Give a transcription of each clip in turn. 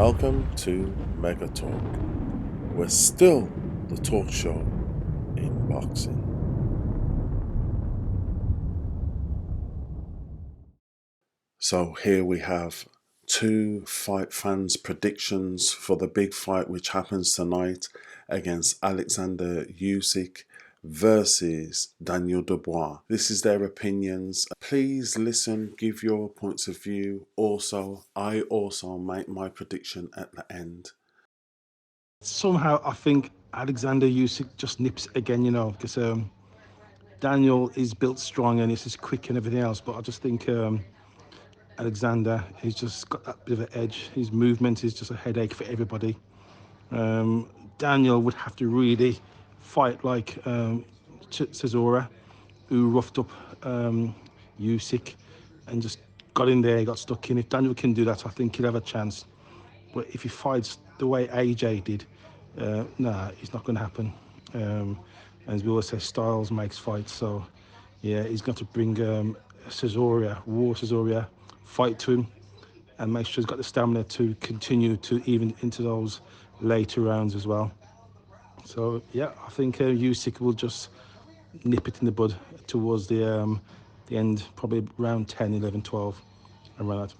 Welcome to Mega Talk. We're still the talk show in boxing. So here we have two fight fans' predictions for the big fight which happens tonight against Alexander Usyk versus Daniel Dubois. This is their opinions. Please listen, give your points of view. Also, I also make my prediction at the end. Somehow, I think Alexander Usyk just nips it again, because Daniel is built strong and he's quick and everything else. But I just think Alexander, he's just got that bit of an edge. His movement is just a headache for everybody. Daniel would have to really fight like Cesaro, who roughed up Usyk and just got in there, got stuck in. If Daniel can do that, I think he'll have a chance. But if he fights the way AJ did, it's not going to happen. As we always say, styles makes fights. So, yeah, he's got to bring raw Caesarea, fight to him, and make sure he's got the stamina to continue to even into those later rounds as well. So, yeah, I think Usyk will just nip it in the bud towards the end, probably around 10, 11, 12, around that.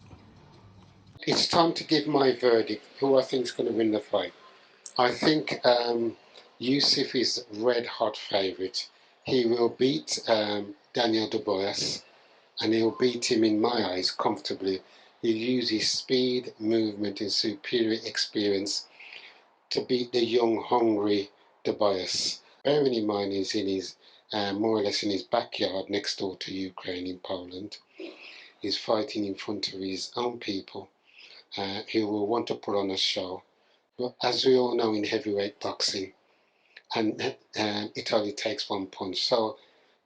It's time to give my verdict. Who I think is going to win the fight? I think Yusuf is red hot favourite. He will beat Daniel Dubois, and he'll beat him in my eyes comfortably. He'll use his speed, movement, and superior experience to beat the young, hungry Dubois. Bearing in mind he's in his more or less in his backyard next door to Ukraine in Poland. He's fighting in front of his own people. He will want to put on a show. But as we all know in heavyweight boxing, and it only takes one punch. So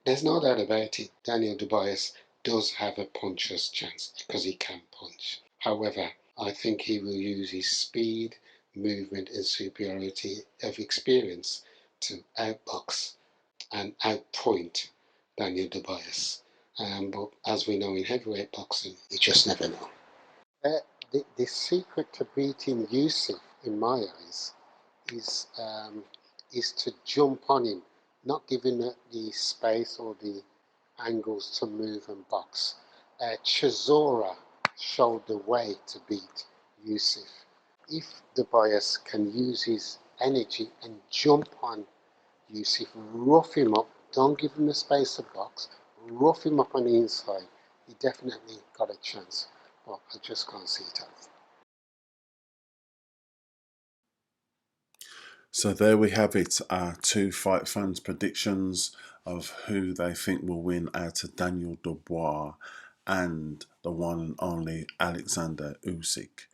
there's no doubt about it. Daniel Dubois does have a puncher's chance because he can punch. However, I think he will use his speed, movement, and superiority of experience to outbox and outpoint Daniel Dubois. But as we know in heavyweight boxing, you just never know. The secret to beating Yusuf, in my eyes, is is to jump on him, not giving the space or the angles to move and box. Chisora showed the way to beat Yusuf. If Dubois can use his energy and jump on Yusuf, rough him up, don't give him the space to box, rough him up on the inside, he definitely got a chance. But I just can't see it out. So there we have it, our two fight fans' predictions of who they think will win out of Daniel Dubois and the one and only Alexander Usyk.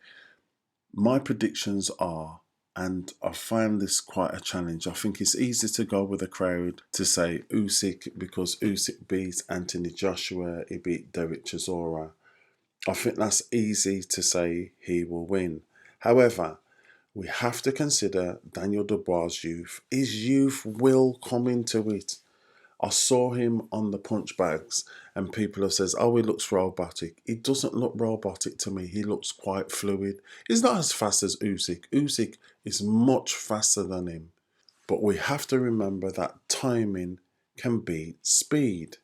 My predictions are, and I find this quite a challenge, I think it's easy to go with a crowd to say Usyk because Usyk beat Anthony Joshua, he beat Derek Chisora. I think that's easy to say he will win. However, we have to consider Daniel Dubois' youth. His youth will come into it. I saw him on the punch bags and people have said, oh, he looks robotic. He doesn't look robotic to me. He looks quite fluid. He's not as fast as Usyk. Usyk is much faster than him. But we have to remember that timing can beat speed.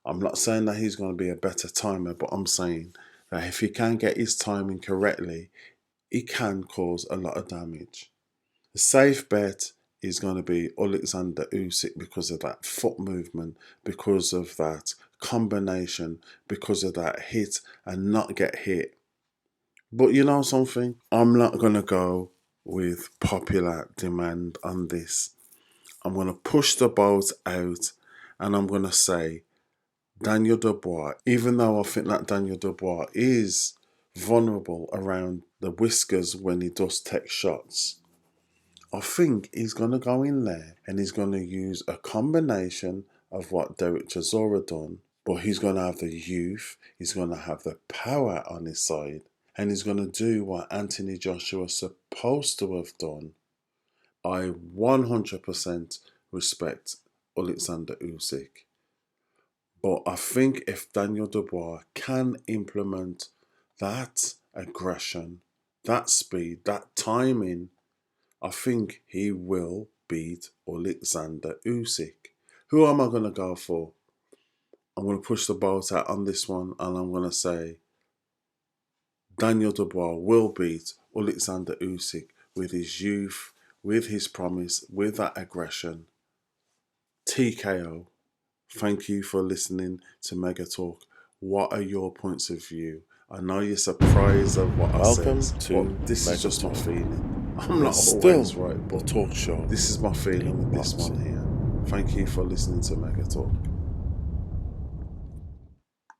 I'm not saying that he's going to be a better timer, but I'm saying that if he can get his timing correctly, he can cause a lot of damage. The safe bet is going to be Alexander Usyk because of that foot movement, because of that combination, because of that hit and not get hit. But you know something? I'm not going to go with popular demand on this. I'm going to push the boat out and I'm going to say Daniel Dubois, even though I think that Daniel Dubois is vulnerable around the whiskers when he does take shots, I think he's going to go in there and he's going to use a combination of what Derek Chisora done, but he's going to have the youth, he's going to have the power on his side, and he's going to do what Anthony Joshua was supposed to have done. I 100% respect Alexander Usyk. But I think if Daniel Dubois can implement that aggression, that speed, that timing, I think he will beat Oleksandr Usyk. Who am I going to go for? I'm going to push the boat out on this one, and I'm going to say Daniel Dubois will beat Oleksandr Usyk with his youth, with his promise, with that aggression. TKO. Thank you for listening to Mega Talk. What are your points of view? I know you're surprised at what I Welcome said, to but this Mega is just my Talk. feeling. I'm not It's always still right, the but talk show. this is my feeling with this one Boxing. here. Thank you for listening to Mega Talk.